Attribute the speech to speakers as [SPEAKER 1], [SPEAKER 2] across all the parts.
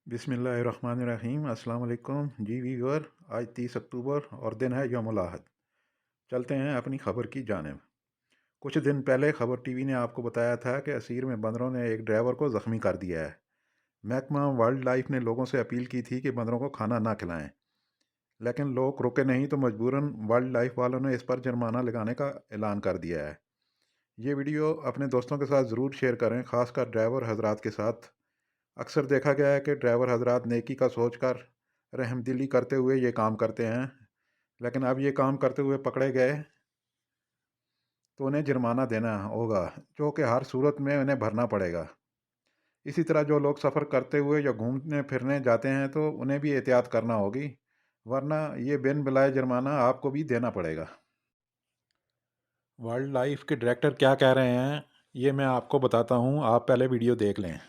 [SPEAKER 1] बिस्मिल्लाहिर्रहमानिर्रहीम। अस्सलाम वालेकुम जी व्यूअर। आज 30 अक्टूबर और दिन है यौमुल आहद। चलते हैं अपनी खबर की जानिब। कुछ दिन पहले खबर टीवी ने आपको बताया था कि असीर में बंदरों ने एक ड्राइवर को ज़ख्मी कर दिया है। महकमा वाइल्ड लाइफ ने लोगों से अपील की थी कि बंदरों को खाना ना खिलाएं, लेकिन लोग रुके नहीं तो मजबूरन वाइल्ड लाइफ वालों ने इस पर जुर्माना लगाने का ऐलान कर दिया है। ये वीडियो अपने दोस्तों के साथ ज़रूर शेयर करें, ख़ासकर ड्राइवर हजरात के साथ। अक्सर देखा गया है कि ड्राइवर हजरात नेकी का सोचकर रहमदिली करते हुए ये काम करते हैं, लेकिन अब ये काम करते हुए पकड़े गए तो उन्हें जुर्माना देना होगा, जो कि हर सूरत में उन्हें भरना पड़ेगा। इसी तरह जो लोग सफ़र करते हुए या घूमने फिरने जाते हैं तो उन्हें भी एहतियात करना होगी, वरना ये बिन बुलाए जुर्माना आपको भी देना पड़ेगा। वाइल्ड लाइफ के डायरेक्टर क्या कह रहे हैं ये मैं आपको बताता हूँ, आप पहले वीडियो देख लें।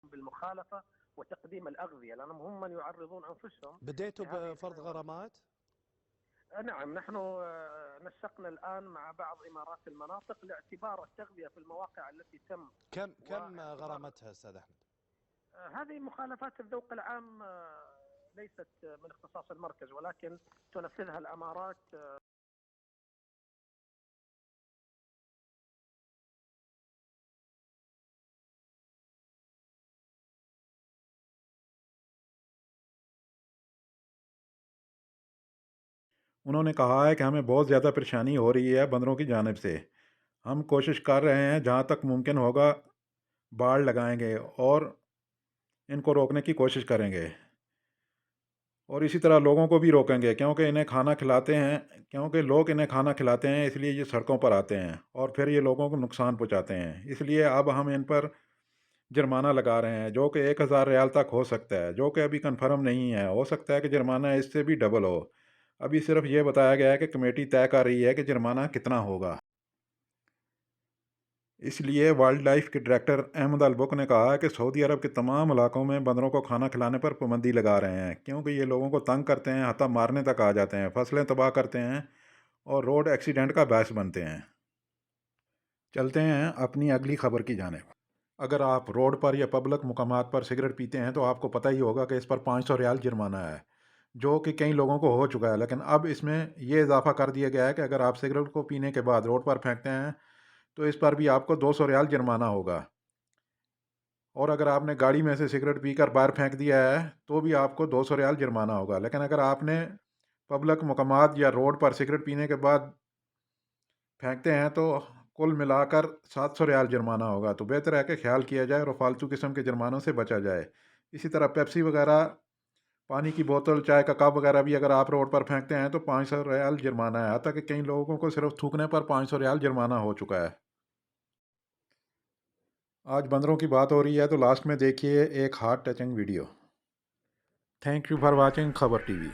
[SPEAKER 2] بالمخالفة وتقديم الأغذية لأنهم هم من يعرضون أنفسهم
[SPEAKER 3] بديتوا
[SPEAKER 2] لهذه
[SPEAKER 3] بفرض غرامات؟
[SPEAKER 2] نعم، نحن نسقنا الآن مع بعض إمارات المناطق لاعتبار التغذية في المواقع التي تم.
[SPEAKER 3] كم غرامتها أستاذ أحمد؟
[SPEAKER 2] هذه مخالفات الذوق العام ليست من اختصاص المركز، ولكن تنفذها الأمارات.
[SPEAKER 1] उन्होंने कहा है कि हमें बहुत ज़्यादा परेशानी हो रही है बंदरों की जानिब से। हम कोशिश कर रहे हैं, जहाँ तक मुमकिन होगा बाड़ लगाएंगे और इनको रोकने की कोशिश करेंगे, और इसी तरह लोगों को भी रोकेंगे, क्योंकि इन्हें खाना खिलाते हैं, क्योंकि लोग इन्हें खाना खिलाते हैं, इसलिए ये सड़कों पर आते हैं और फिर ये लोगों को नुकसान पहुंचाते हैं। इसलिए अब हम इन पर जुर्माना लगा रहे हैं, जो कि 1000 रियाल तक हो सकता है, जो कि अभी कंफर्म नहीं है। हो सकता है कि जुर्माना इससे भी डबल हो। अभी सिर्फ ये बताया गया है कि कमेटी तय कर रही है कि जुर्माना कितना होगा। इसलिए वाइल्ड लाइफ के डायरेक्टर अहमद अल बुक ने कहा है कि सऊदी अरब के तमाम इलाकों में बंदरों को खाना खिलाने पर पाबंदी लगा रहे हैं, क्योंकि ये लोगों को तंग करते हैं, हत्ता मारने तक आ जाते हैं, फसलें तबाह करते हैं और रोड एक्सीडेंट का बायस बनते हैं। चलते हैं अपनी अगली खबर की जानिब। अगर आप रोड पर या पब्लिक मुकामात पर सिगरेट पीते हैं तो आपको पता ही होगा कि इस पर 500 रियाल जुर्माना है, जो कि कई लोगों को हो चुका है। लेकिन अब इसमें यह इजाफा कर दिया गया है कि अगर आप सिगरेट को पीने के बाद रोड पर फेंकते हैं तो इस पर भी आपको 200 रियाल जुर्माना होगा। और अगर आपने गाड़ी में से सिगरेट पीकर बाहर फेंक दिया है तो भी आपको 200 रियाल जुर्माना होगा। लेकिन अगर आपने पब्लिक मकामात या रोड पर सिगरेट पीने के बाद फेंकते हैं तो कुल मिलाकर 700 रियाल जुर्माना होगा। तो बेहतर है कि ख्याल किया जाए और फालतू किस्म के जुर्मानों से बचा जाए। इसी तरह पेप्सी वगैरह, पानी की बोतल, चाय का कप वगैरह भी अगर आप रोड पर फेंकते हैं तो 500 रियाल जुर्माना है। हत्ता कि कई लोगों को सिर्फ थूकने पर 500 रियाल जुर्माना हो चुका है। आज बंदरों की बात हो रही है तो लास्ट में देखिए एक heart touching video. Thank you for watching खबर टीवी।